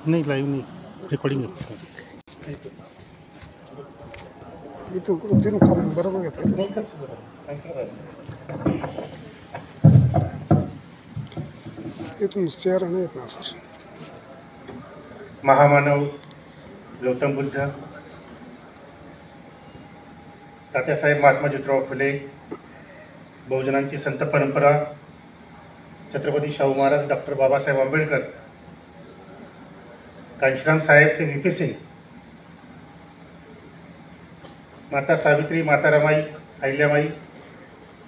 नहीं लाइव नहीं रिकॉर्डिंग आहे. इथून खालून बरोबर घेता इथून चेहरा नाही येत ना सर. महामानव गौतम बुद्ध, तात्यासाहेब महात्मा ज्योतिराव फुले, बहुजनांची संत परंपरा, छत्रपती शाहू महाराज, डॉक्टर बाबासाहेब आंबेडकर, कांशीराम साहेब ते व्ही पी सिंग, माता सावित्री, माता रमाई, अहिल्याबाई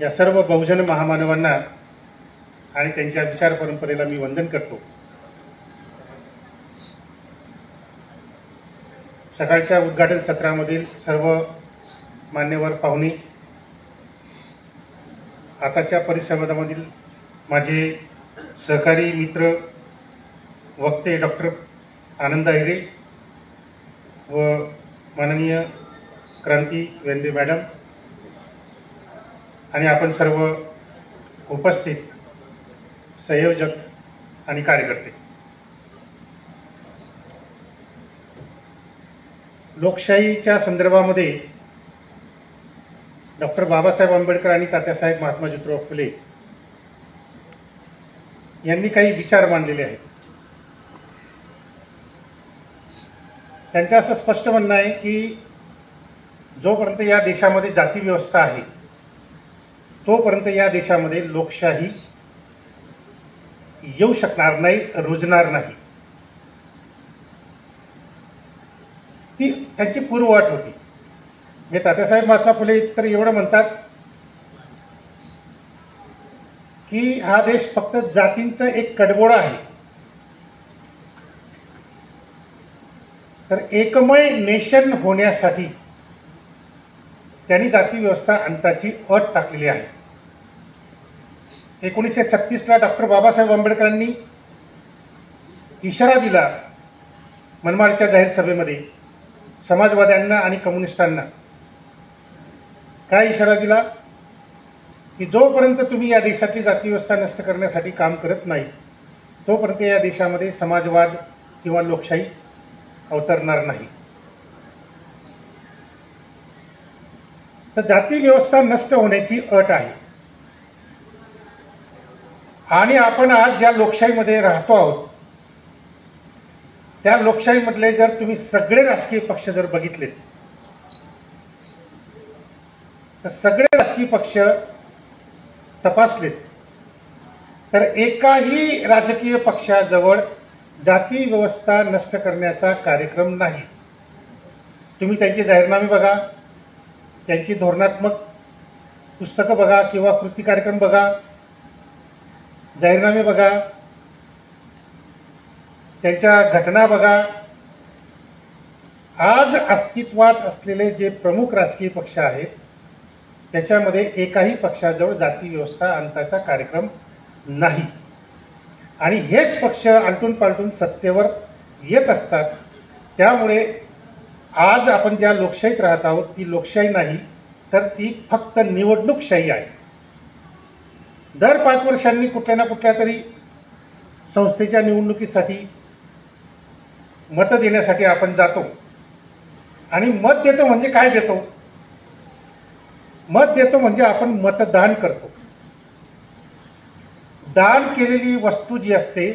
या सर्व बहुजन महामानवांना आणि त्यांच्या विचार परंपरेला मी वंदन करतो. सकाळच्या उद्घाटन सत्रामधील सर्व मान्यवर पाहुणे, आताच्या परिसंवादामधील माझे सहकारी मित्र वक्ते डॉक्टर आनंद अहिरे व माननीय क्रांती वेंदे मॅडम आणि आपण सर्व उपस्थित संयोजक आणि कार्यकर्ते, लोकशाहीच्या संदर्भामध्ये डॉक्टर बाबासाहेब आंबेडकर आणि तात्यासाहेब महात्मा ज्योतिराव फुले यांनी काही विचार मांडलेले आहेत. त्यांचं असं स्पष्ट म्हणणं आहे की जोपर्यंत या देशामध्ये जाती व्यवस्था आहे तोपर्यंत या देशामध्ये लोकशाही येऊ शकणार नाही, रुजणार नाही. ती त्यांची पूर्वअट होती. म्हणजे तात्यासाहेब महात्मा फुले तर एवढं म्हणतात की हा देश फक्त जातींचं एक कडबोळं आहे. तर एकमय नेशन होण्यासाठी त्यांनी जाती व्यवस्था अंताची अट टाकलेली आहे. 1936ला डॉक्टर बाबासाहेब आंबेडकरांनी इशारा दिला मनमाडच्या जाहीर सभेमध्ये समाजवाद्यांना आणि कम्युनिस्टांना. काय इशारा दिला की जोपर्यंत तुम्ही या देशाची जाती व्यवस्था नष्ट करण्यासाठी काम करत नाही तोपर्यंत या देशामध्ये समाजवाद किंवा लोकशाही अवतरणार नाही. तर जाती व्यवस्था नष्ट होण्याची अट आहे. आणि आपण आज ज्या लोकशाहीमध्ये राहतो आहोत त्या लोकशाहीमधले जर तुम्ही सगळे राजकीय पक्ष जर बघितलेत तर सगळे राजकीय पक्ष तपासलेत तर एकाही राजकीय पक्षाजवळ जाती व्यवस्था नष्ट करण्याचा कार्यक्रम नाही. तुम्ही त्यांचे जाहीरनामे बघा, त्यांची धोरणात्मक पुस्तकं बघा किंवा कृती कार्यक्रम बघा, जाहीरनामे बघा, त्यांच्या घटना बघा. आज अस्तित्वात असलेले जे प्रमुख राजकीय पक्ष आहेत त्याच्यामध्ये एकाही पक्षाजवळ जाती व्यवस्था आणण्याचा कार्यक्रम नाही. आणि हेच पक्ष आलटून पालटून सत्तेवर येत असतात. त्यामुळे आज आपण ज्या लोकशाहीत राहत आहोत ती लोकशाही नाही तर ती फक्त निवडणूकशाही आहे. दर 5 वर्षांनी कुठल्या ना कुठल्या तरी संस्थेच्या निवडणुकीसाठी मतं देण्यासाठी आपण जातो. आणि मत देतो म्हणजे काय देतो? मत देतो म्हणजे आपण मतदान करतो. दान केलेली वस्तू जी असते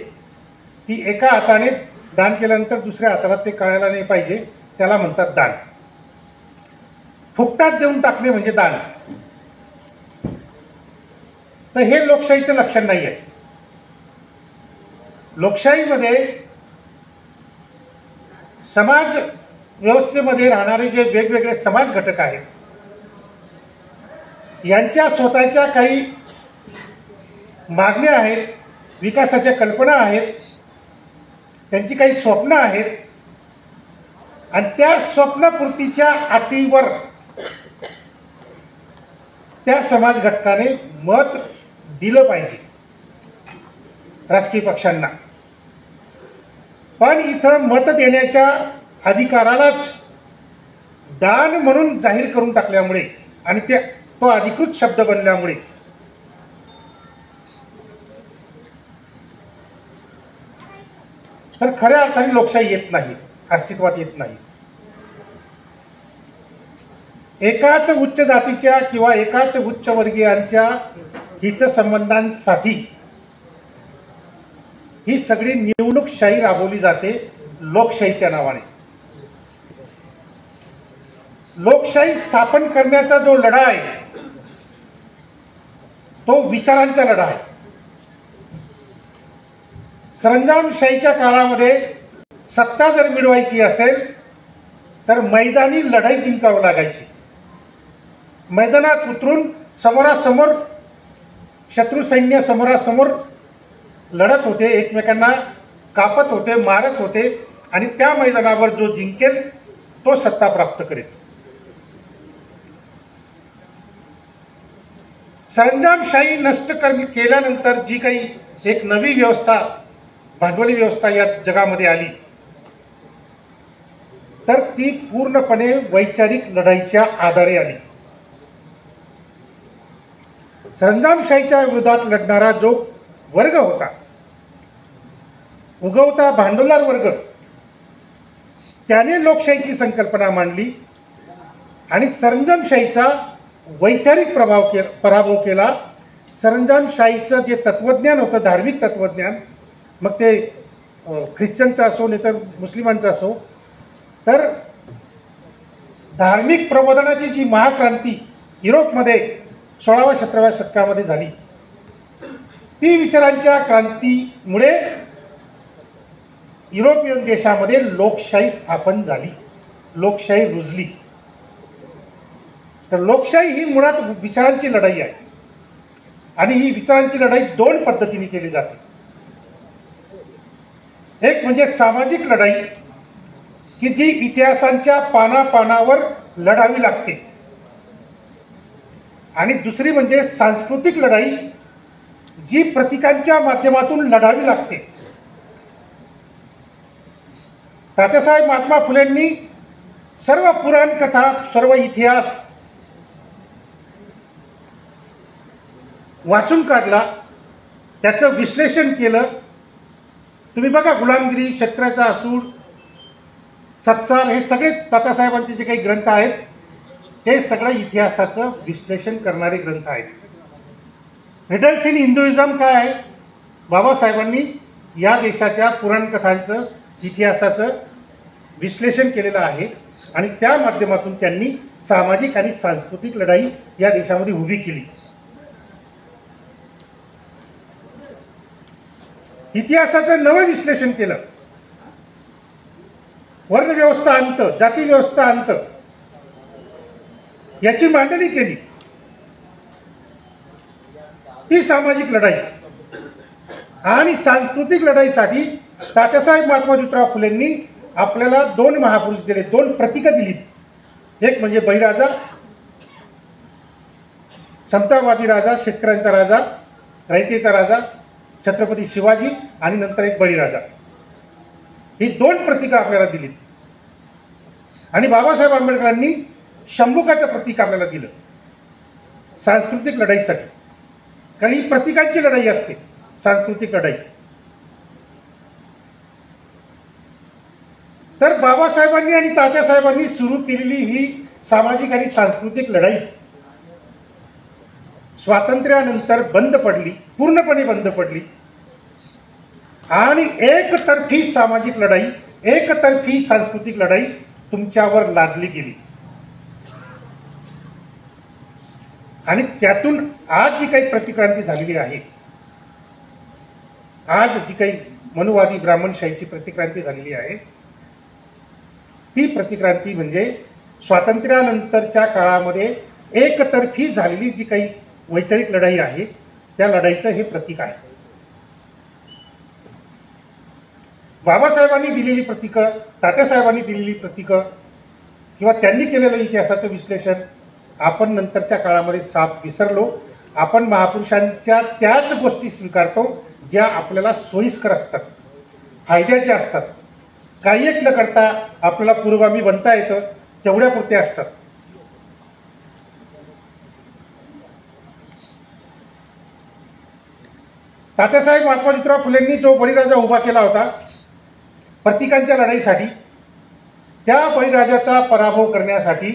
ती एका हाताने दान केल्यानंतर दुसऱ्या हाताला ते कळायला नाही पाहिजे, त्याला म्हणतात दान. फुकटात देऊन टाकणे म्हणजे दान. तर हे लोकशाहीचं लक्षण नाही आहे. लोकशाहीमध्ये समाज व्यवस्थेमध्ये राहणारे जे वेगवेगळे समाज घटक आहेत यांच्या स्वतःच्या काही मागण्या आहेत, विकासाच्या कल्पना आहेत, त्यांची काही स्वप्न आहेत आणि त्या स्वप्नपूर्तीच्या अटीवर त्या समाज घटकाने मत दिलं पाहिजे राजकीय पक्षांना. पण इथं मत देण्याच्या अधिकारालाच दान म्हणून जाहीर करून टाकल्यामुळे आणि तो अधिकृत शब्द बनल्यामुळे तर खऱ्या अर्थाने लोकशाही येत नाही, अस्तित्वात येत नाही. एकाच उच्च जातीच्या किंवा एकाच उच्च वर्गीयांच्या हितसंबंधांसाठी ही सगळी निवडणूकशाही राबवली जाते लोकशाहीच्या नावाने. लोकशाही स्थापन करण्याचा जो लढा आहे तो विचारांचा लढा आहे. सरंजामशाहीच्या काळामध्ये सत्ता जर मिळवायची असेल तर मैदानी लढाई जिंकावी लागायची. मैदानात उतरून समोरासमोर शत्रू सैन्य समोरासमोर लढत होते, एकमेकांना कापत होते, मारत होते आणि त्या मैदानावर जो जिंकेल तो सत्ता प्राप्त करेल. सरंजामशाही नष्ट केल्यानंतर जी काही एक नवी व्यवस्था, भांडवली व्यवस्था या जगामध्ये आली तर ती पूर्णपणे वैचारिक लढाईच्या आधारे आली. सरंजामशाहीच्या विरोधात लढणारा जो वर्ग होता, उगवता भांडवलदार वर्ग, त्याने लोकशाहीची संकल्पना मांडली आणि सरंजामशाहीचा वैचारिक पराभव केला. सरंजामशाहीचं जे तत्वज्ञान होतं, धार्मिक तत्वज्ञान, मग ते ख्रिश्चनचं असो नाही तर मुस्लिमांचं असो, तर धार्मिक प्रबोधनाची जी महाक्रांती युरोपमध्ये 16व्या-17व्या शतकामध्ये झाली, ती विचारांच्या क्रांतीमुळे युरोपियन देशामध्ये लोकशाही स्थापन झाली, लोकशाही रुजली. तर लोकशाही ही मुळात विचारांची लढाई आहे आणि ही विचारांची लढाई दोन पद्धतीने केली जाते. एक म्हणजे सामाजिक लढाई की जी इतिहासांच्या पानापानावर लढावी लागते आणि दुसरी म्हणजे सांस्कृतिक लढाई जी प्रतीकांच्या माध्यमातून लढावी लागते. तात्यासाहेब महात्मा फुलेंनी सर्व पुराण कथा, सर्व इतिहास वाचून काढला, त्याचं विश्लेषण केलं. तुम्ही बघा, गुलामगिरी, शेतकऱ्याचा असूड, सत्सार, हे सगळे तात्यासाहेबांचे जे काही ग्रंथ आहेत हे सगळं इतिहासाचं विश्लेषण करणारे ग्रंथ आहेत. रिडल्स इन हिंदुइझम काय आहे? बाबासाहेबांनी या देशाच्या पुराणकथांचं, इतिहासाचं विश्लेषण केलेलं आहे आणि त्या माध्यमातून त्यांनी सामाजिक आणि सांस्कृतिक लढाई या देशामध्ये उभी केली. इतिहासाचं नवं विश्लेषण केलं. वर्णव्यवस्था अंत, जाती व्यवस्था अंत याची मांडणी केली. ती सामाजिक लढाई. आणि सांस्कृतिक लढाईसाठी तात्यासाहेब महात्मा ज्योतिराव फुलेंनी आपल्याला दोन महापुरुष दिले, दोन प्रतीकं दिली. एक म्हणजे बळीराजा, समतावादी राजा, शेतकऱ्यांचा राजा, रयतेचा राजा, छत्रपती शिवाजी, आणि नंतर एक बळीराजा. ही दोन प्रतीकं आपल्याला दिली. आणि बाबासाहेब आंबेडकरांनी शंभुकाचं प्रतीक आपल्याला दिलं सांस्कृतिक लढाईसाठी. कारण ही प्रतीकांची लढाई असते, सांस्कृतिक लढाई. तर बाबासाहेबांनी आणि तात्यासाहेबांनी सुरू केलेली ही सामाजिक आणि सांस्कृतिक लढाई स्वातंत्र्यानंतर बंद पडली, पूर्णपणे बंद पडली. आणि एकतर्फी सामाजिक लढाई, एकतर्फी सांस्कृतिक लढाई तुमच्यावर लादली गेली. आणि त्यातून आज जी काही प्रतिक्रांती झालेली आहे, आज जी काही मनुवादी ब्राह्मणशाहीची प्रतिक्रांती झालेली आहे, ती प्रतिक्रांती म्हणजे स्वातंत्र्यानंतरच्या काळामध्ये एकतर्फी झालेली जी काही वैचारिक लढाई आहे त्या लढाईचं हे प्रतीक आहे. बाबासाहेबांनी दिलेली प्रतीकं, तात्यासाहेबांनी दिलेली प्रतीकं किंवा त्यांनी केलेलं इतिहासाचं विश्लेषण आपण नंतरच्या काळामध्ये साफ विसरलो. आपण महापुरुषांच्या त्याच गोष्टी स्वीकारतो ज्या आपल्याला सोयीस्कर असतात, फायद्याच्या असतात. काही एक न करता आपल्याला पुरोगामी बनता येतं तेवढ्यापुरते असतात. तात्यासाहेब महात्मा ज्योतिराव फुलेंनी जो बळीराजा उभा केला होता प्रतीकांच्या लढाईसाठी, त्या बळीराजाचा पराभव करण्यासाठी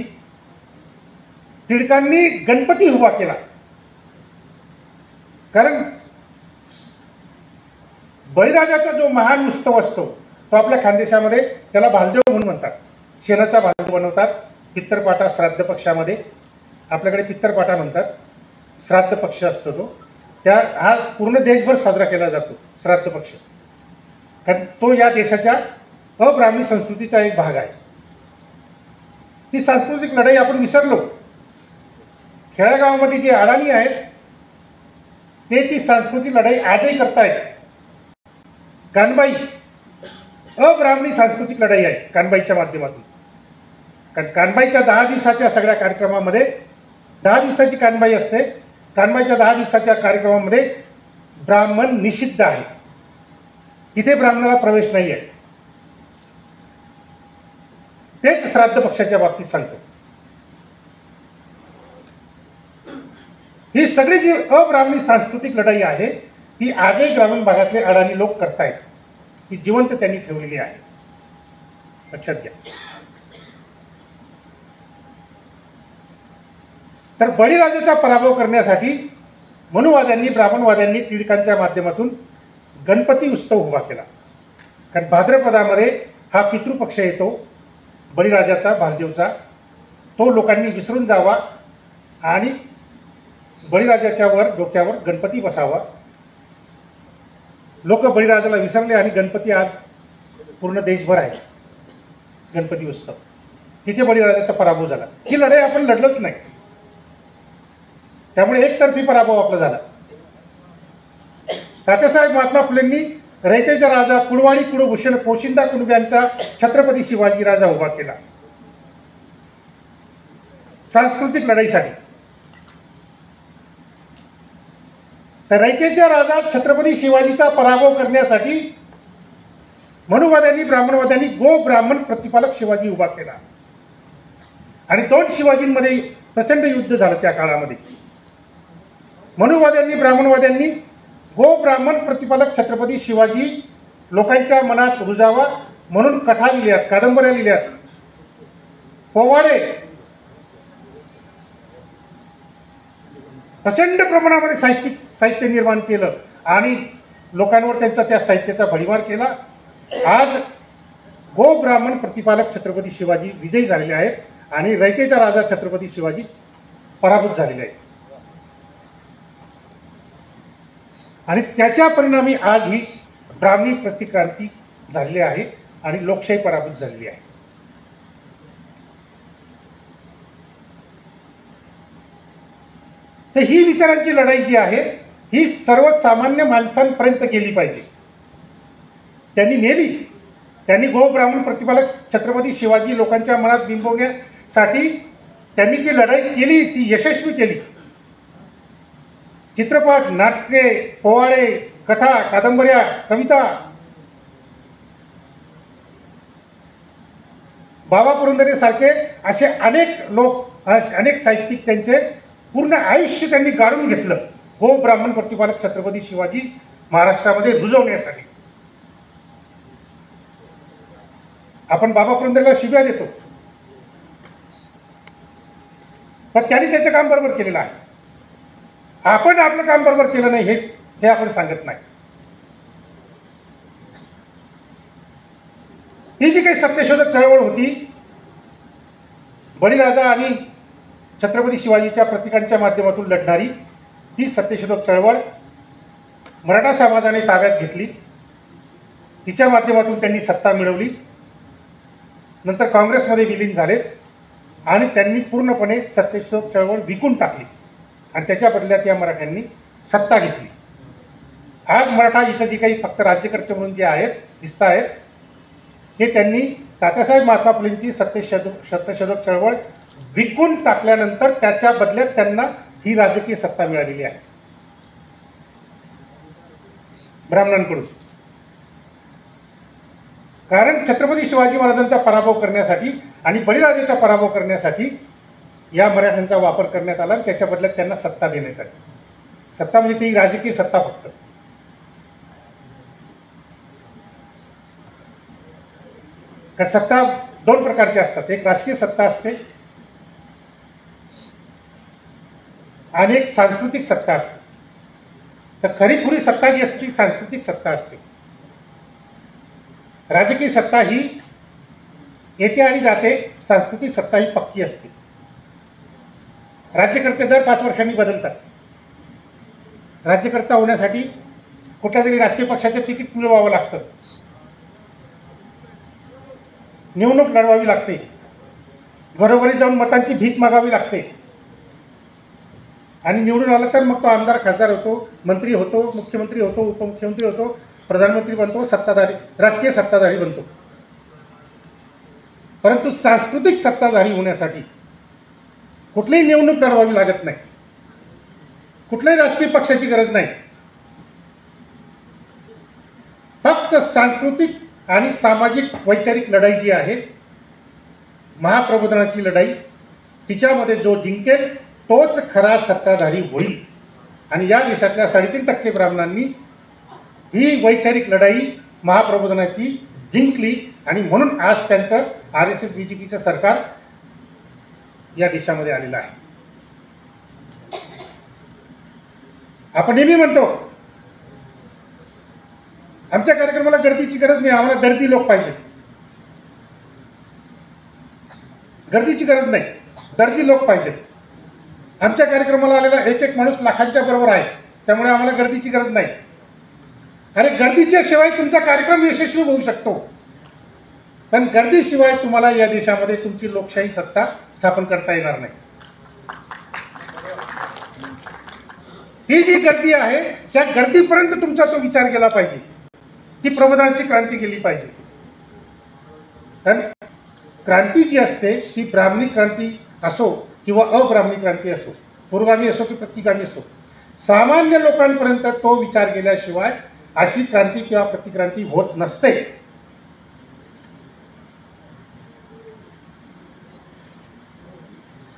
टिळकांनी गणपती उभा केला. कारण बळीराजाचा जो महान उत्सव असतो तो आपल्या खानदेशामध्ये त्याला भालदेव म्हणून म्हणतात. शेणाचा भालदेव बनवतात. पित्तरपाटा श्राद्ध पक्षामध्ये आपल्याकडे पित्तरपाटा म्हणतात. श्राद्ध पक्ष असतो तो, त्या हा पूर्ण देशभर साजरा केला जातो श्राद्ध पक्ष. कारण तो या देशाच्या अब्राह्मणी संस्कृतीचा एक भाग आहे. ती सांस्कृतिक लढाई आपण विसरलो. खेड्यागावामध्ये जे अडाणी आहेत ते ती सांस्कृतिक लढाई आजही करतायत. कानबाई अब्राह्मणी सांस्कृतिक लढाई आहे कानबाईच्या माध्यमातून. कारण कानबाईच्या 10 दिवसाच्या सगळ्या कार्यक्रमामध्ये 10 दिवसाची कानबाई असते. कानबाईच्या 10 दिवसाच्या कार्यक्रमामध्ये ब्राह्मण निषिद्ध आहे. तिथे ब्राह्मणाला प्रवेश नाही आहे. तेच श्राद्ध पक्षाच्या बाबतीत सांगतो. ही सगळी जी अब्राह्मणी सांस्कृतिक लढाई आहे ती आजही ग्रामीण भागातले अडाणी लोक करतायत. ती जिवंत त्यांनी ठेवलेली आहे. लक्षात घ्या. तर बळीराजाचा पराभव करण्यासाठी मनुवाद्यांनी, ब्राह्मणवाद्यांनी टिळकांच्या माध्यमातून गणपती उत्सव उभा केला. कारण भाद्रपदामध्ये हा पितृपक्ष येतो बळीराजाचा, भालदेवचा. तो लोकांनी विसरून जावा आणि बळीराजाच्या वर डोक्यावर गणपती बसावा. लोक बळीराजाला विसरले आणि गणपती आज पूर्ण देशभर आहे. गणपती उत्सव, तिथे बळीराजाचा पराभव झाला. ही लढाई आपण लढलोच नाही. त्यामुळे एकतर्फी पराभव आपला झाला. तात्यासाहेब महात्मा फुलेंनी रयतेचा राजा, कुळवाडी कुळभूषण, पोशिंदा कुणब्यांचा छत्रपती शिवाजी राजा उभा केला सांस्कृतिक लढाईसाठी. तर रयतेचा राजा छत्रपती शिवाजीचा पराभव करण्यासाठी मनुवाद्यांनी, ब्राह्मणवाद्यांनी गो ब्राह्मण प्रतिपालक शिवाजी उभा केला. आणि 2 शिवाजींमध्ये प्रचंड युद्ध झालं त्या काळामध्ये. मनुवाद्यांनी, ब्राह्मणवाद्यांनी गो ब्राह्मण प्रतिपालक छत्रपती शिवाजी लोकांच्या मनात रुजावा म्हणून कथा लिहिल्यात, कादंबऱ्या लिहिल्यात, पोवाडे प्रचंड प्रमाणामध्ये साहित्य निर्माण केलं आणि लोकांवर त्यांचा त्या साहित्याचा भडीमार केला. आज गो ब्राह्मण प्रतिपालक छत्रपती शिवाजी विजयी झालेले आहेत आणि रयतेचा राजा छत्रपती शिवाजी पराभूत झालेले आहेत. आणि त्याच्या परिणामी आज ही ब्राह्मणी प्रतिक्रांती झालेली आहे आणि लोकशाही पराभूत झालेली आहे. तर ही विचारांची लढाई जी आहे ही सर्वसामान्य माणसांपर्यंत गेली पाहिजे. त्यांनी नेली. त्यांनी गो ब्राह्मण प्रतिपालक छत्रपती शिवाजी लोकांच्या मनात बिंबवण्यासाठी त्यांनी ती लढाई केली, ती यशस्वी केली. चित्रपट, नाटके, पोवाडे, कथा, कादंबऱ्या, कविता, बाबा पुरंदरे सारखे असे अनेक लोक, अनेक साहित्यिक त्यांचे पूर्ण आयुष्य त्यांनी गाळून घेतलं गो ब्राह्मण प्रतिपालक छत्रपती शिवाजी महाराष्ट्रामध्ये रुजवण्यासाठी. आपण बाबा पुरंदरेला शिव्या देतो, पण त्यांनी त्याचं काम बरोबर केलेलं आहे. आपण आपलं काम बरोबर केलं नाही हे आपण सांगत नाही. ही जी काही सत्यशोधक चळवळ होती, बळीराजा आणि छत्रपती शिवाजीच्या प्रतीकांच्या माध्यमातून लढणारी ती सत्यशोधक चळवळ मराठा समाजाने ताब्यात घेतली. तिच्या माध्यमातून त्यांनी सत्ता मिळवली. नंतर काँग्रेसमध्ये विलीन झालेत आणि त्यांनी पूर्णपणे सत्यशोधक चळवळ विकून टाकली आणि त्याच्या बदल्यात या मराठ्यांनी सत्ता घेतली. आज मराठा इथं जे काही फक्त राज्यकर्ते म्हणून जे आहेत दिसत आहेत हे त्यांनी तात्यासाहेब महात्मा फुलेंची सत्यशोधक चळवळ विकून टाकल्यानंतर त्याच्या बदल्यात त्यांना ही राजकीय सत्ता मिळालेली आहे ब्राह्मणांकडून. कारण छत्रपती शिवाजी महाराजांचा पराभव करण्यासाठी आणि बळीराजाचा पराभव करण्यासाठी या मराठ्यांचा वापर करण्यात आला आणि त्याच्या बदल्यात त्यांना सत्ता देण्यात आली. सत्ता म्हणजे ती राजकीय सत्ता फक्त. का सत्ता दोन प्रकारची असतात, एक राजकीय सत्ता असते आणि एक सांस्कृतिक सत्ता असते. तर खरीखुरी सत्ता जी असते ती सांस्कृतिक सत्ता असते. राजकीय सत्ता ही येते आणि जाते, सांस्कृतिक सत्ता ही पक्की असते. राज्यकर्ते दर 5 वर्षांनी बदलतात. राज्यकर्ता होण्यासाठी कुठल्या तरी राजकीय पक्षाचे तिकीट मिळवावं लागतं, निवडणूक लढवावी लागते, घरोघरी जाऊन मतांची भीक मागावी लागते आणि निवडून आला तर मग तो आमदार खासदार होतो, मंत्री होतो, मुख्यमंत्री होतो, उपमुख्यमंत्री होतो, प्रधानमंत्री बनतो, सत्ताधारी राजकीय सत्ताधारी बनतो. परंतु सांस्कृतिक सत्ताधारी होण्यासाठी कुठलीही निवडणूक लढवावी लागत नाही, कुठल्याही राजकीय पक्षाची गरज नाही. फक्त सांस्कृतिक आणि सामाजिक वैचारिक लढाई जी आहे, महाप्रबोधनाची लढाई, तिच्यामध्ये जो जिंकेल तोच खरा सत्ताधारी होईल. आणि या देशातल्या 3.5% ब्राह्मणांनी ही वैचारिक लढाई महाप्रबोधनाची जिंकली आणि म्हणून आज त्यांचं RSS BJPचं सरकार या देशामध्ये आलेलं आहे. आपण नेहमी म्हणतो आमच्या कार्यक्रमाला गर्दीची गरज नाही, आम्हाला दर्दी लोक पाहिजे. गर्दीची गरज नाही, दर्दी लोक पाहिजेत. आमच्या कार्यक्रमाला आलेला एक एक माणूस लाखांच्या बरोबर आहे, त्यामुळे आम्हाला गर्दीची गरज नाही. अरे गर्दीच्या शिवाय तुमचा कार्यक्रम यशस्वी होऊ शकतो, पण गर्दीशिवाय तुम्हाला या देशामध्ये तुमची लोकशाही सत्ता स्थापन करता येणार नाही. ही जी गर्दी आहे त्या गर्दीपर्यंत तुमचा तो विचार केला पाहिजे, ती प्रबोधनाची क्रांती केली पाहिजे. कारण क्रांती जी असते ती ब्राह्मणी क्रांती असो किंवा अब्राह्मणी क्रांती असो, पुरोगामी असो की प्रतिगामी असो, सामान्य लोकांपर्यंत तो विचार केल्याशिवाय अशी क्रांती किंवा प्रतिक्रांती होत नसते.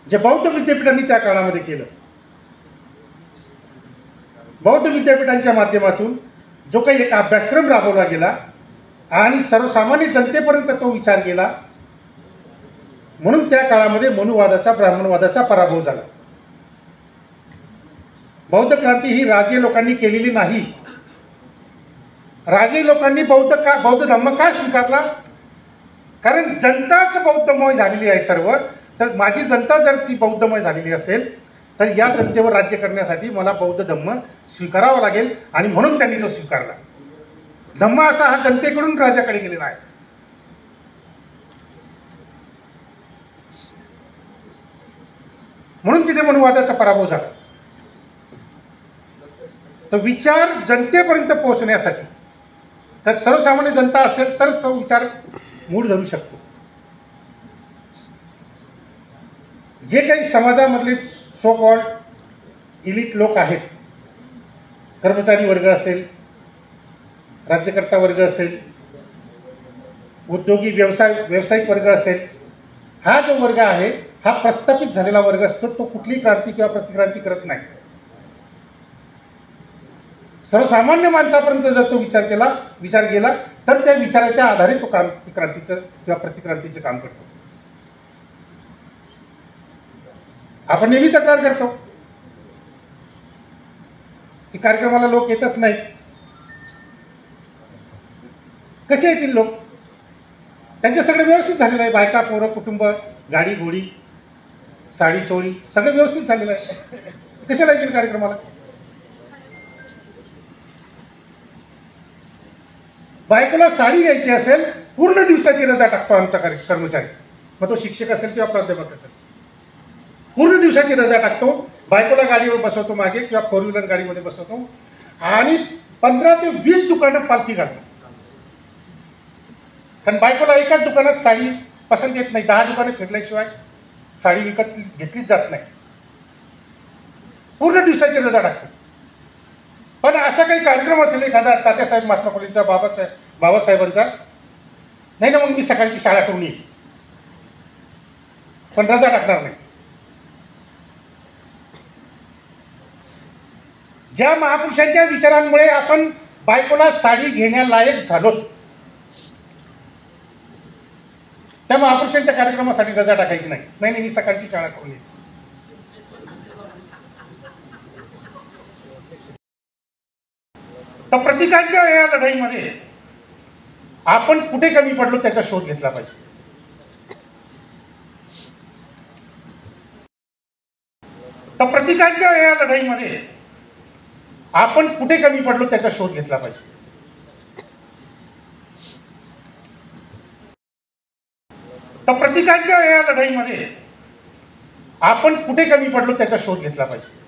जे बौद्ध विद्यापीठांनी त्या काळामध्ये केलं, बौद्ध विद्यापीठांच्या माध्यमातून जो काही एक अभ्यासक्रम राबवला गेला आणि सर्वसामान्य जनतेपर्यंत तो विचार गेला, म्हणून त्या काळामध्ये मनुवादाचा ब्राह्मणवादाचा पराभव झाला. बौद्ध क्रांती ही राजे लोकांनी केलेली नाही. राजे लोकांनी बौद्ध धर्म का स्वीकारला? कारण जनताच बौद्धमय झालेली आहे सर्व. तर माझी जनता जर ती बौद्धमय झालेली असेल तर या जनतेवर राज्य करण्यासाठी मला बौद्ध धम्म स्वीकारावा लागेल आणि म्हणून त्यांनी तो स्वीकारला. धम्म असा हा जनतेकडून राजाकडे गेलेला आहे. म्हणून तिथे मनुवादाचा पराभव झाला. तर विचार जनतेपर्यंत पोहोचण्यासाठी तर सर्वसामान्य जनता असेल तरच तो विचार मूळ धरू शकतो. जे काही समाजामधले सो कॉल्ड इलिट लोक आहेत, कर्मचारी वर्ग असेल, राज्यकर्ता वर्ग असेल, उद्योगी व्यावसायिक वर्ग असेल, हा जो वर्ग आहे हा प्रस्थापित झालेला वर्ग असतो. तो कुठली क्रांती किंवा प्रतिक्रांती करत नाही. सर्वसामान्य माणसापर्यंत जर तो विचार गेला तर त्या विचाराच्या आधारे तो क्रांतीचं किंवा प्रतिक्रांतीचं काम करतो. आपण नेहमी तक्रार करतो की कार्यक्रमाला लोक येतच नाहीत. कसे येतील लोक? त्यांचे सगळं व्यवस्थित झालेलं आहे. बायका, पोरं, कुटुंब, गाडी घोडी, साडी चोरी सगळं व्यवस्थित झालेलं आहे. कशाला येतील कार्यक्रमाला? बायकोला साडी घ्यायची असेल, पूर्ण दिवसाची रजा टाकतो आमचा कर्मचारी, मग तो शिक्षक असेल किंवा प्राध्यापक असेल, पूर्ण दिवसाची रजा टाकतो. बायकोला गाडीवर बसवतो मागे किंवा 4 व्हीलर गाडीमध्ये बसवतो आणि 15 ते 20 दुकानं पालखी घालतो. कारण बायकोला एकाच दुकानात साडी पसंत येत नाही. 10 दुकानं फिरल्याशिवाय साडी विकत घेतलीच जात नाही. पूर्ण दिवसाची रजा टाकतो. पण असा काही कार्यक्रम असेल एखादा तात्यासाहेब महात्मा फुलेंचा, बाबासाहेबांचा, नाही ना मग मी सकाळची शाळा करून येईल, पण रजा टाकणार नाही. ज्या महापुरुषांच्या विचारांमुळे आपण बायकोला साडी घेण्यालायक झालो, त्या महापुरुषांच्या कार्यक्रमासाठी रजा टाकायची नाही. नाही नाही, मी सकाळची शाळा करून येईल. तर प्रतीकांच्या या लढाईमध्ये आपण कुठे कमी पडलो त्याचा शोध घेतला पाहिजे. तर प्रतीकांच्या या लढाईमध्ये आपण कुठे कमी पडलो त्याचा शोध घेतला पाहिजे. तर प्रतीकांच्या या लढाईमध्ये आपण कुठे कमी पडलो त्याचा शोध घेतला पाहिजे.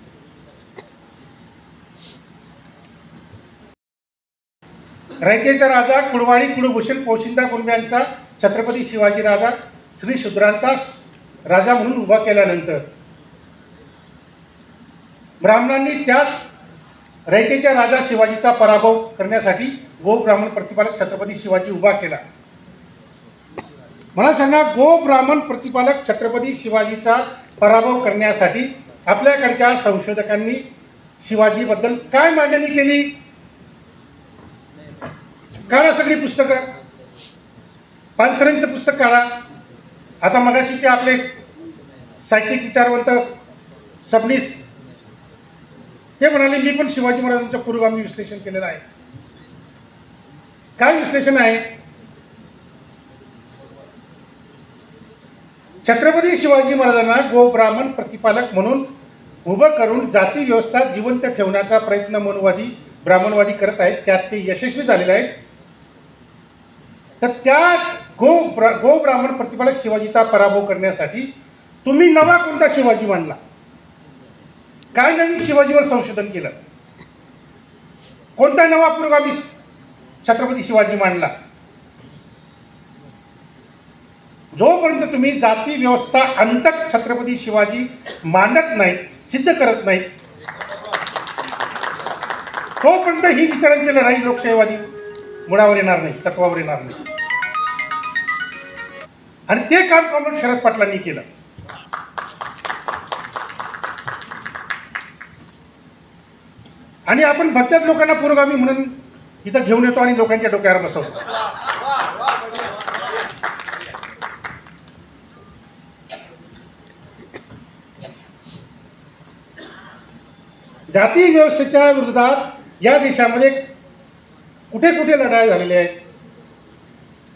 रयतेचा राजा कुडवाडी कुळभूषण पोशिंदा कुटुंबियांचा छत्रपती शिवाजी राजा श्री शूद्रांचा राजा म्हणून उभा केल्यानंतर ब्राह्मणांनी त्याच रयतेच्या राजा शिवाजीचा पराभव करण्यासाठी गो ब्राह्मण प्रतिपालक छत्रपती शिवाजी उभा केला. मला सांगा, गो ब्राह्मण प्रतिपालक छत्रपती शिवाजीचा पराभव करण्यासाठी आपल्याकडच्या संशोधकांनी शिवाजीबद्दल काय मांडणी केली? काढा सगळी पुस्तकं, पानसरेंचं पुस्तक काढा. आता मगाशी ते आपले साहित्यिक विचारवंत सबनीस ते म्हणाले, मी पण शिवाजी महाराजांच्या पूर्वगामी विश्लेषण केलेलं आहे. काय विश्लेषण आहे? छत्रपती शिवाजी महाराजांना गो ब्राह्मण प्रतिपालक म्हणून उभं करून जाती व्यवस्था जिवंत ठेवण्याचा प्रयत्न मनोवादी ब्राह्मणवादी करत आहेत. त्यात ते यशस्वी झालेले आहेत. तर त्या गो ब्राह्मण प्रतिपालक शिवाजीचा पराभव करण्यासाठी तुम्ही नवा कोणता शिवाजी मांडला? काय नवीन शिवाजीवर संशोधन केलं? कोणता नवा पुरोगामी छत्रपती शिवाजी मांडला? जोपर्यंत तुम्ही जाती व्यवस्था अंतक छत्रपती शिवाजी मांडत नाही, सिद्ध करत नाही, तोपर्यंत ही विचारांची लढाई लोकशाहीवादी मुळावर येणार नाही, तत्वावर येणार नाही. आणि ते काम कॉम्रेड शरद पाटलांनी केलं. आणि आपण भक्त्याच लोकांना पुरोगामी म्हणून इथं घेऊन येतो आणि लोकांच्या डोक्यावर बसवतो. जाती व्यवस्थेच्या विरोधात या देशामध्ये कुठे कुठे लढाई झालेल्या आहेत,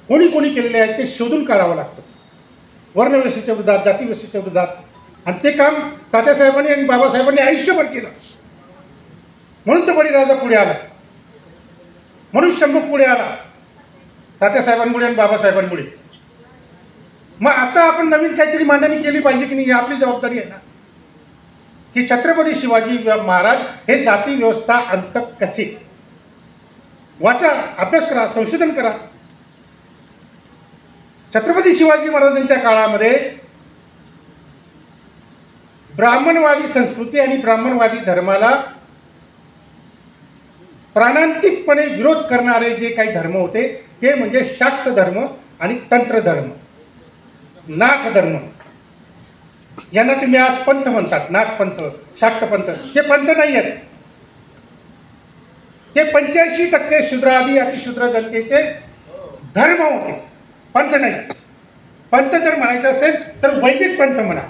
कोणी कोणी केलेले आहेत ते शोधून काढावं लागतं. वर्णव्यवस्थेच्या विरोधात, जाती व्यवस्थेच्या विरोधात. आणि ते काम तात्यासाहेबांनी आणि बाबासाहेबांनी आयुष्यभर केलं. म्हणून तर बळीराजा पुढे आला, म्हणून शंभू पुढे आला, तात्यासाहेबांमुळे आणि बाबासाहेबांमुळे. मग आता आपण नवीन काहीतरी मांडणी केली पाहिजे की नाही, ही आपली जबाबदारी आहे ना, की छत्रपती शिवाजी महाराज हे जाती व्यवस्था अंतक कसे. वाचा, अभ्यास करा, संशोधन करा. छत्रपती शिवाजी महाराजांच्या काळामध्ये ब्राह्मणवादी संस्कृती आणि ब्राह्मणवादी धर्माला प्राणांतिकपणे विरोध करणारे जे काही धर्म होते ते म्हणजे शाक्त धर्म आणि तंत्र धर्म, नाथ धर्म. यांना तुम्ही आज पंथ म्हणतात, नाथ पंथ, शाक्त पंथ. ते पंथ नाही आहेत, ते 85% शूद्रादी अतिशूद्र जनतेचे धर्म होते, पंथ नाही. पंथ जर म्हणायचं असेल तर वैदिक पंथ म्हणा.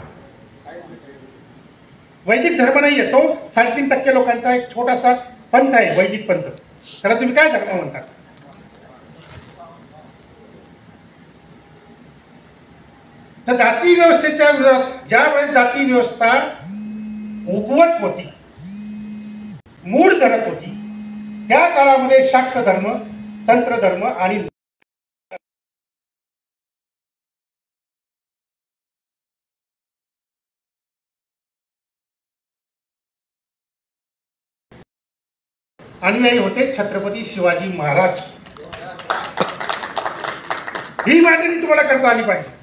वैदिक धर्म नाहीये तो, 3.5% लोकांचा एक छोटासा पंथ आहे वैदिक पंथ. त्याला तुम्ही काय धर्म म्हणता? तर जाती व्यवस्थेच्या विरोधात ज्यावेळेस जाती व्यवस्था उगवत होती, मूळ धरत होती, त्या काळामध्ये शाक्त धर्म, तंत्र धर्म आणि अनुयायी होते छत्रपती शिवाजी महाराज. ही मांडणी तुम्हाला करता आली पाहिजे.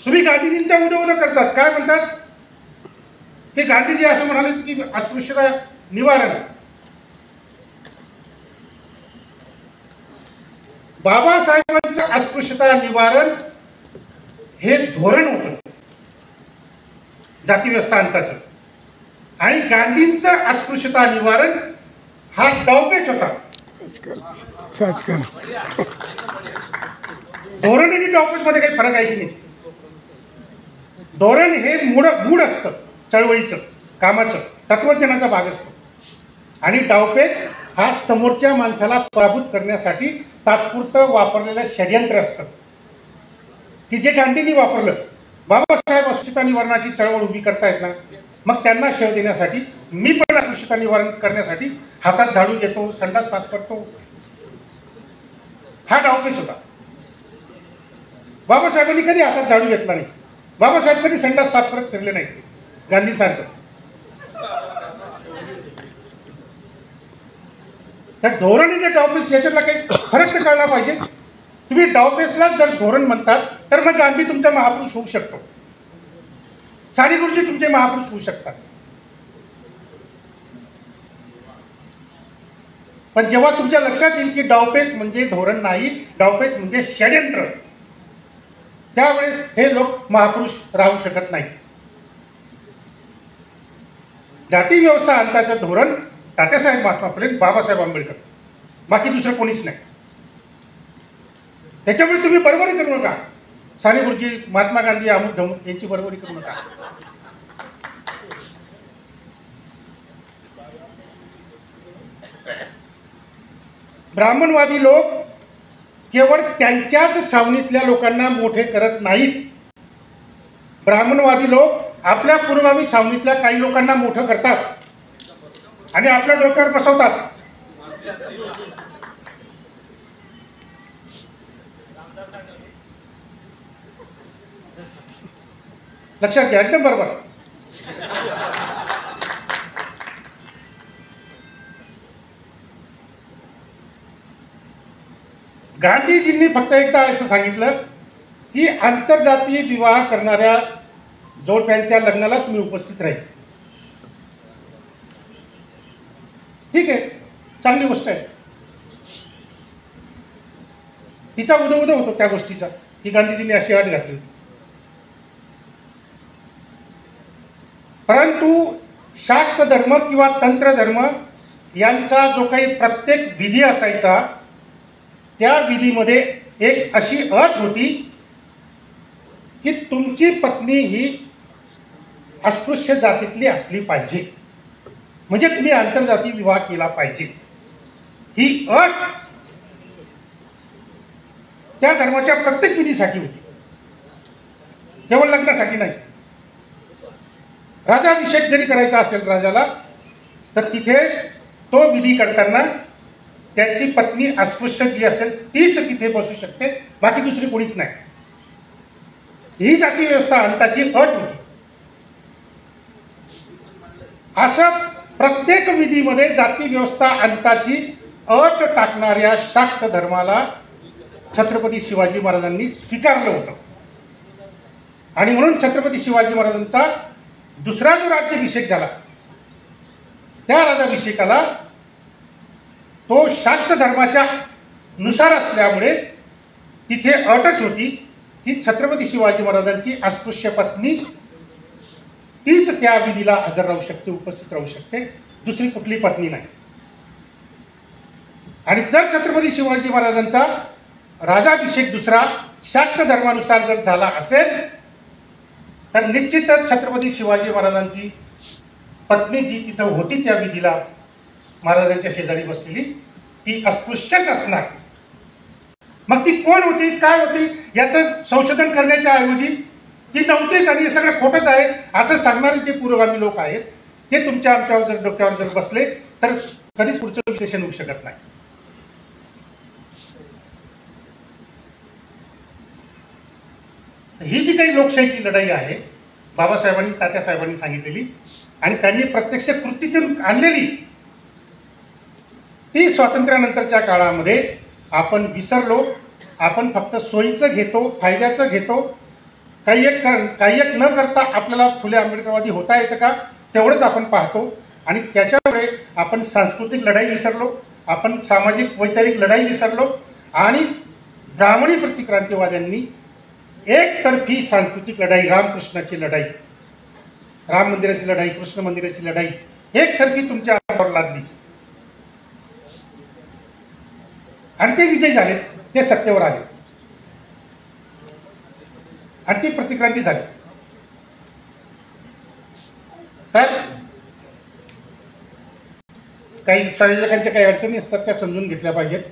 तुम्ही गांधीजींचा उदो करतात, काय म्हणतात की गांधीजी असं म्हणाले की अस्पृश्यता निवारण. बाबासाहेबांचं अस्पृश्यता निवारण हे धोरण होतं जाती व्यवस्था अंताचं, आणि गांधींचं अस्पृश्यता निवारण हा डावपेच होता. राजकारण धोरण आणि टॉपिकमध्ये काही फरक आहे की नाही? धोरण हे मूड असतं, चळवळीचं, कामाचं, तत्वज्ञानाचा भाग असतो. आणि डावपेच हा समोरच्या माणसाला पराभूत करण्यासाठी तात्पुरतं वापरलेलं षडयंत्र असतं, की जे गांधींनी वापरलं. बाबासाहेब अस्पृश्यता निवारणाची चळवळ उभी करतायत ना, मग त्यांना शेव देण्यासाठी मी पण अस्पृश्यता निवारण करण्यासाठी हातात झाडू घेतो, संडास साफ करतो. हा डावपेच होता. बाबासाहेबांनी कधी हातात झाडू घेतला नाही. बाबासाहेब कधी संडास साफ करत फिरले नाही गांधीसारखं. त्या धोरण आणि डावपेच याच्यातला काही फरक तर कळला पाहिजे. तुम्ही डावपेचला जर धोरण म्हणतात तर मग गांधी तुमचा महापुरुष होऊ शकतो, साने गुरुजी तुमचे महापुरुष होऊ शकतात. पण जेव्हा तुमच्या लक्षात येईल की डावपेच म्हणजे धोरण नाही, डावपेच म्हणजे षडयंत्र, त्यावेळेस हे लोक महापुरुष राहू शकत नाही. जाती व्यवस्था अंताचं धोरण तात्यासाहेब महात्मा फुले, बाबासाहेब आंबेडकर, बाकी दुसरं कोणीच नाही. त्याच्यामुळे तुम्ही बरोबरी करू नका. साने गुरुजी, महात्मा गांधी, अमुक धमुक यांची बरोबरी करू नका. ब्राह्मणवादी लोक केवळ त्यांच्याच छावणीतल्या लोकांना मोठे करत नाहीत. ब्राह्मणवादी लोक आपल्या पूर्वगामी छावणीतल्या काही लोकांना मोठं करतात आणि आपल्या डोक्यावर बसवतात. लक्षात घ्या, एकदम बरोबर. गांधीजींनी फक्त एकदा असं सांगितलं की आंतरजातीय विवाह करणाऱ्या जोडप्यांच्या लग्नाला तुम्ही उपस्थित राहील. ठीक आहे, चांगली गोष्ट आहे. तिचा उदो होतो त्या गोष्टीचा की गांधीजींनी अशी अट घातली होती. परंतु शाक्त धर्म किंवा तंत्र धर्म यांचा जो काही प्रत्येक विधी असायचा, त्या विधीमध्ये एक अशी अट होती की तुमची पत्नी ही अस्पृश्य जातीतली असली पाहिजे, म्हणजे तुम्ही आंतरजातीय विवाह केला पाहिजे. ही अट त्या धर्माच्या प्रत्येक विधीसाठी होती, केवळ लग्नासाठी नाही. राजाभिषेक जरी करायचा असेल राजाला, तर तिथे तो विधी करताना त्याची पत्नी अस्पृश्य जी असेल तीच तिथे बसू शकते, बाकी दुसरी कोणीच नाही. ही जाती व्यवस्था अंताची अट होती. असं प्रत्येक विधीमध्ये जाती व्यवस्था अंताची अट टाकणाऱ्या शाक्त धर्माला छत्रपती शिवाजी महाराजांनी स्वीकारलं होतं. आणि म्हणून छत्रपती शिवाजी महाराजांचा दुसरा जो राज्याभिषेक झाला, त्या राज्याभिषेकाला तो शाक्त धर्माच्या नुसार असल्यामुळे तिथे अटच होती की छत्रपती शिवाजी महाराजांची अस्पृश्य पत्नी तीच त्या विधीला हजर राहू शकते, उपस्थित राहू शकते, दुसरी कुठली पत्नी नाही. आणि जर छत्रपती शिवाजी महाराजांचा राजाभिषेक दुसरा शाक्त धर्मानुसार जर झाला असेल, तर निश्चितच छत्रपती शिवाजी महाराजांची पत्नी जी तिथं होती त्या विधीला महाराजांच्या शेजारी बसलेली, ती अस्पृश्यच असणार. मग ती कोण होती, काय होती, याचं संशोधन करण्याच्या ऐवजी ती नव्हतीच आणि हे सगळं खोटंच आहे असं सांगणारे जे पुरोगामी लोक आहेत, ते तुमच्या आमच्यावर जर डोक्यावर जर बसले तर कधीच पुढचं विश्लेषण होऊ शकत नाही. ही जी काही लोकशाहीची लढाई आहे, बाबासाहेबांनी, तात्यासाहेबांनी सांगितलेली आणि त्यांनी प्रत्यक्ष कृतीतून आणलेली, ती स्वातंत्र्यानंतरच्या काळामध्ये आपण विसरलो. आपण फक्त सोयीचं घेतो, फायद्याचं घेतो. काही एक न करता आपल्याला फुले आंबेडकरवादी होता येतं का तेवढंच आपण पाहतो. आणि त्याच्यामुळे आपण सांस्कृतिक लढाई विसरलो, आपण सामाजिक वैचारिक लढाई विसरलो. आणि ब्राह्मणी प्रतिक्रांतीवाद्यांनी एकतर्फी सांस्कृतिक लढाई, रामकृष्णाची लढाई, राम मंदिराची लढाई, कृष्ण मंदिराची लढाई एकतर्फी तुमच्या हातावर लादली. आणि ते विजयी झाले, ते सत्तेवर आले आणि ती प्रतिक्रांती झाली. तर काही संयोजकांच्या काही अडचणी असतात त्या समजून घेतल्या पाहिजेत.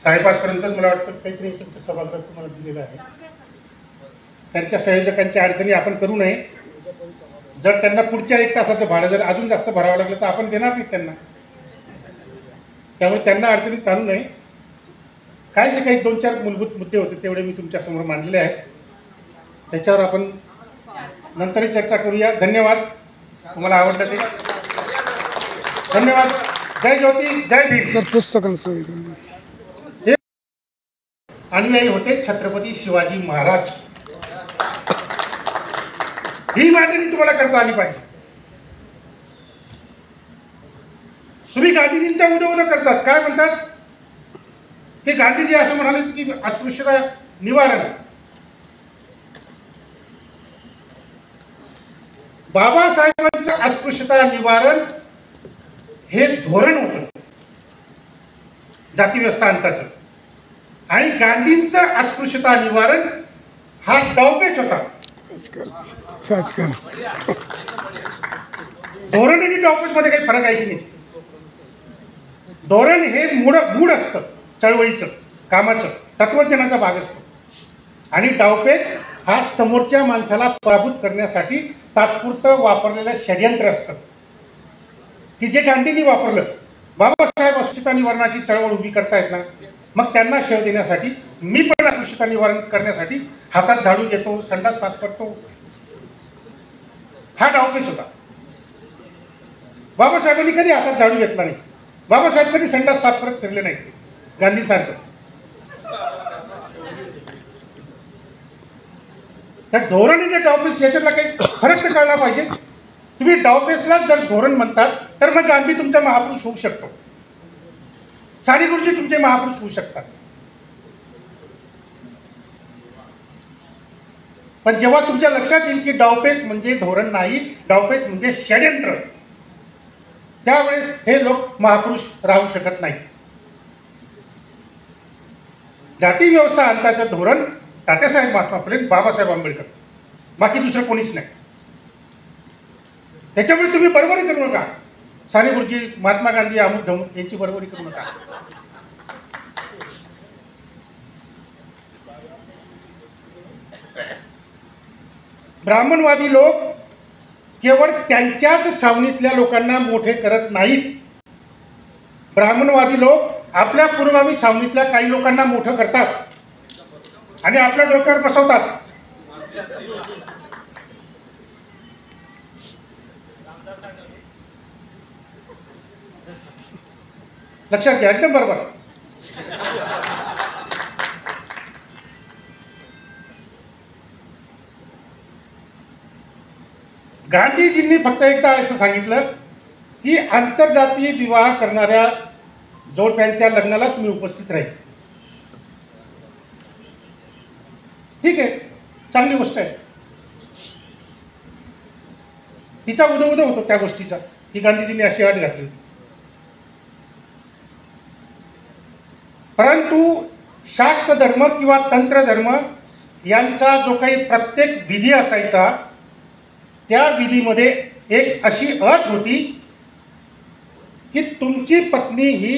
5:30 मला वाटतं काहीतरी सभागृह तुम्हाला दिलेलं आहे. त्यांच्या संयोजकांच्या अडचणी आपण करू नये. जर त्यांना पुढच्या 1 तासाचं भाडं जर अजून जास्त भरावं लागलं तर आपण देणार नाही त्यांना. त्यामुळे त्यांना अडचणीत आणू नये. काय जे काही 2-4 मूलभूत मुद्दे होते तेवढे मी तुमच्या समोर मांडलेले आहेत. त्याच्यावर आपण नंतरही चर्चा करूया. धन्यवाद. तुम्हाला आवडलं ते धन्यवाद. जय ज्योती, जय भीम. सर पुस्तकांचं हे अनुयायी होते छत्रपती शिवाजी महाराज. ही मांडणी तुम्हाला करता आली पाहिजे. तुम्ही गांधीजींच्या उदो करतात. काय म्हणतात की गांधीजी असं म्हणाले की अस्पृश्यता निवारण. बाबासाहेबांचं अस्पृश्यता निवारण हे धोरण होतं जाती व्यवस्था अंताचं, आणि गांधींचं अस्पृश्यता निवारण हा डावपेच होता. राजकारण धोरण आणि डावपेच मध्ये काही फरक आहे की नाही? धोरण हे मूळ असतं, चळवळीचं, कामाचं, तत्वज्ञानाचा भाग असतो, आणि डावपेच हा समोरच्या माणसाला पराभूत करण्यासाठी तात्पुरतं वापरलेलं षडयंत्र असतं की जे गांधींनी वापरलं. बाबासाहेब अस्पृश्यता निवारणाची चळवळ उभी करतायत ना, मग त्यांना शेव देण्यासाठी मी पण अस्पृश्यता निवारण करण्यासाठी हातात झाडू घेतो, संडास साफ करतो, हा डावपेच होता. बाबासाहेबांनी कधी हातात झाडू घेतला नाही. बाबासाहेब कधी संडास साफ करत फिरले नाही गांधीसारखं. तर धोरण आणि डावपेच याच्यातला काही फरक तर कळला पाहिजे. तुम्ही डावपेचलाच जर धोरण म्हणतात तर मग गांधी तुमचा महापुरुष होऊ शकतो, साने गुरुजी तुमचे महापुरुष होऊ शकतात. पण जेव्हा तुमच्या लक्षात येईल की डावपेच म्हणजे धोरण नाही, डावपेच म्हणजे षडयंत्र, त्यावेळेस हे लोक महापुरुष राहू शकत नाही. जाती व्यवस्था अंताचं धोरण तात्यासाहेब महात्मा फुले, बाबासाहेब आंबेडकर, बाकी दुसरं कोणीच नाही. त्याच्यामुळे तुम्ही बरोबरी करू नका. साने गुरुजी, महात्मा गांधी, अमुक धमुक यांची बरोबरी करू नका. ब्राह्मणवादी लोक केवळ त्यांच्याच छावणीतल्या लोकांना मोठे करत नाहीत. ब्राह्मणवादी लोक आपल्या पूर्वगामी छावणीतल्या काही लोकांना मोठं करतात आणि आपल्या डोक्यावर बसवतात. लक्षात घ्या, एकदम बरोबर. गांधीजींनी फक्त एकदा असं सांगितलं की आंतरजातीय विवाह करणाऱ्या जोडप्यांच्या लग्नाला तुम्ही उपस्थित राहील. ठीक आहे, चांगली गोष्ट आहे. तिचा उदो होतो त्या गोष्टीचा की गांधीजींनी अशी अट घातली होती. परंतु शाक्त धर्म किंवा तंत्र धर्म यांचा जो काही प्रत्येक विधी असायचा, त्या विधीमध्ये एक अशी अट होती की तुमची पत्नी ही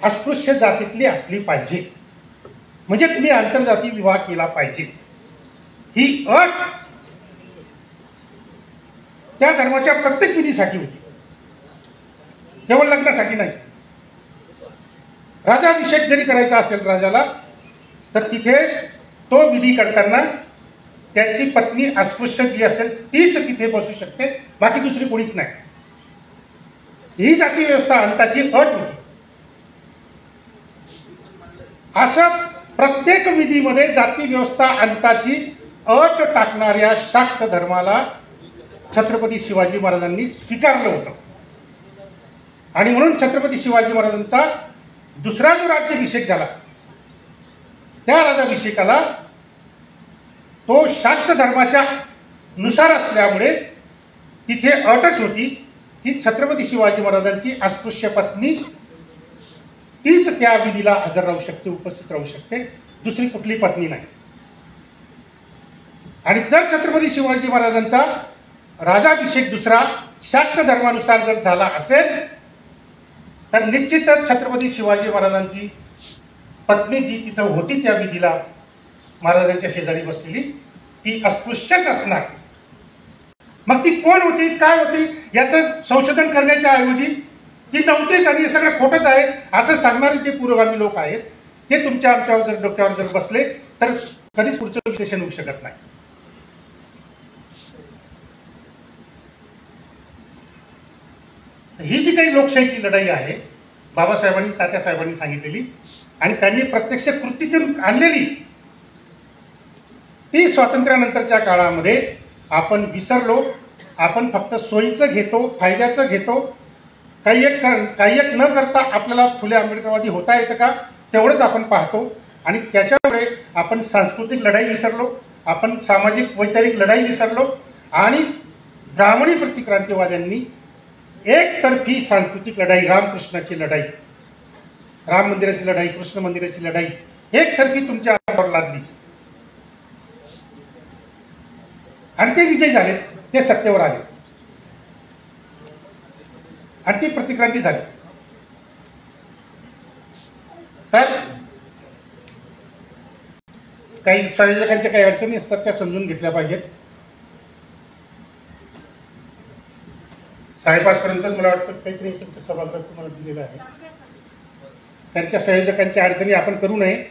अस्पृश्य जातीतली असली पाहिजे, म्हणजे तुम्ही आंतरजातीय विवाह केला पाहिजे. ही अट त्या धर्माच्या प्रत्येक विधीसाठी होती, केवळ लग्नासाठी नाही. राजाभिषेक जरी करायचा असेल राजाला, तर तिथे तो विधी करताना त्याची पत्नी अस्पृश्य जी असेल तीच तिथे बसू शकते, बाकी दुसरी कोणीच नाही. ही जाती व्यवस्था अंताची अट होती. असं प्रत्येक विधीमध्ये जाती व्यवस्था अंताची अट टाकणाऱ्या शाक्त धर्माला छत्रपती शिवाजी महाराजांनी स्वीकारलं होतं. आणि म्हणून छत्रपती शिवाजी महाराजांचा दुसरा जो राज्याभिषेक झाला, त्या राज्याभिषेकाला तो शाक्त धर्माच्या नुसार असल्यामुळे तिथे अटच होती की छत्रपती शिवाजी महाराजांची अस्पृश्य पत्नी तीच त्या विधीला हजर राहू शकते, उपस्थित राहू शकते, दुसरी कुठली पत्नी नाही. आणि जर छत्रपती शिवाजी महाराजांचा राजाभिषेक दुसरा शाक्त धर्मानुसार जर झाला असेल तर निश्चितच छत्रपती शिवाजी महाराजांची पत्नी जी तिथं होती त्या विधीला महाराजांच्या शेजारी बसलेली ती अस्पृश्यच असणार. मग ती कोण होती, काय होती याचं संशोधन करण्याच्या ऐवजी ती नव्हतीच आणि हे सगळं खोटंच आहे असं सांगणारे जे पुरोगामी लोक आहेत ते तुमच्या आमच्यावर जर डोक्यावर जर बसले तर कधीच पुढचं विश्लेषण होऊ शकत नाही. ही जी काही लोकशाहीची लढाई आहे बाबासाहेबांनी तात्यासाहेबांनी सांगितलेली आणि त्यांनी प्रत्यक्ष कृतीतून आणलेली ती स्वातंत्र्यानंतरच्या काळामध्ये आपण विसरलो. आपण फक्त सोयीचं घेतो, फायद्याचं घेतो. काही एक न करता आपल्याला फुले आंबेडकरवादी होता येतं का तेवढंच आपण पाहतो आणि त्याच्यामुळे आपण सांस्कृतिक लढाई विसरलो, आपण सामाजिक वैचारिक लढाई विसरलो आणि ब्राह्मणी प्रतिक्रांतीवाद्यांनी एकतर्फी सांस्कृतिक लढाई, रामकृष्णाची लढाई, राम मंदिराची लढाई, कृष्ण मंदिराची लढाई एकतर्फी तुमच्या हातावर लादली आणि ते विजय झाले, ते सत्तेवर आले आणि ती प्रतिक्रांती झाली. तर काही संयोजकांच्या काही अडचणी असतात त्या समजून घेतल्या पाहिजेत. 5:30पर्यंत मला वाटतं काहीतरी तुमचं सभागृह तुम्हाला दिलेलं आहे. त्यांच्या संयोजकांच्या अडचणी आपण करू नये.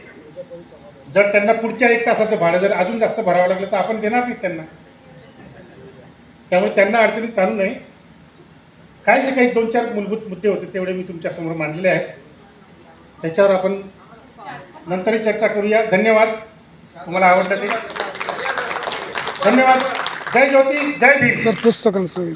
जर त्यांना पुढच्या 1 तासाचं भाडं जर अजून जास्त भरावं लागलं तर आपण देणार नाही त्यांना. त्यामुळे त्यांना अडचणीत आणू नये. काय जे काही 2-4 मूलभूत मुद्दे होते तेवढे मी तुमच्यासमोर मांडलेले आहेत. त्याच्यावर आपण नंतरही चर्चा करूया. धन्यवाद. तुम्हाला आवडलं ते धन्यवाद. जय ज्योती, जय भीम. सर पुस्तकांचं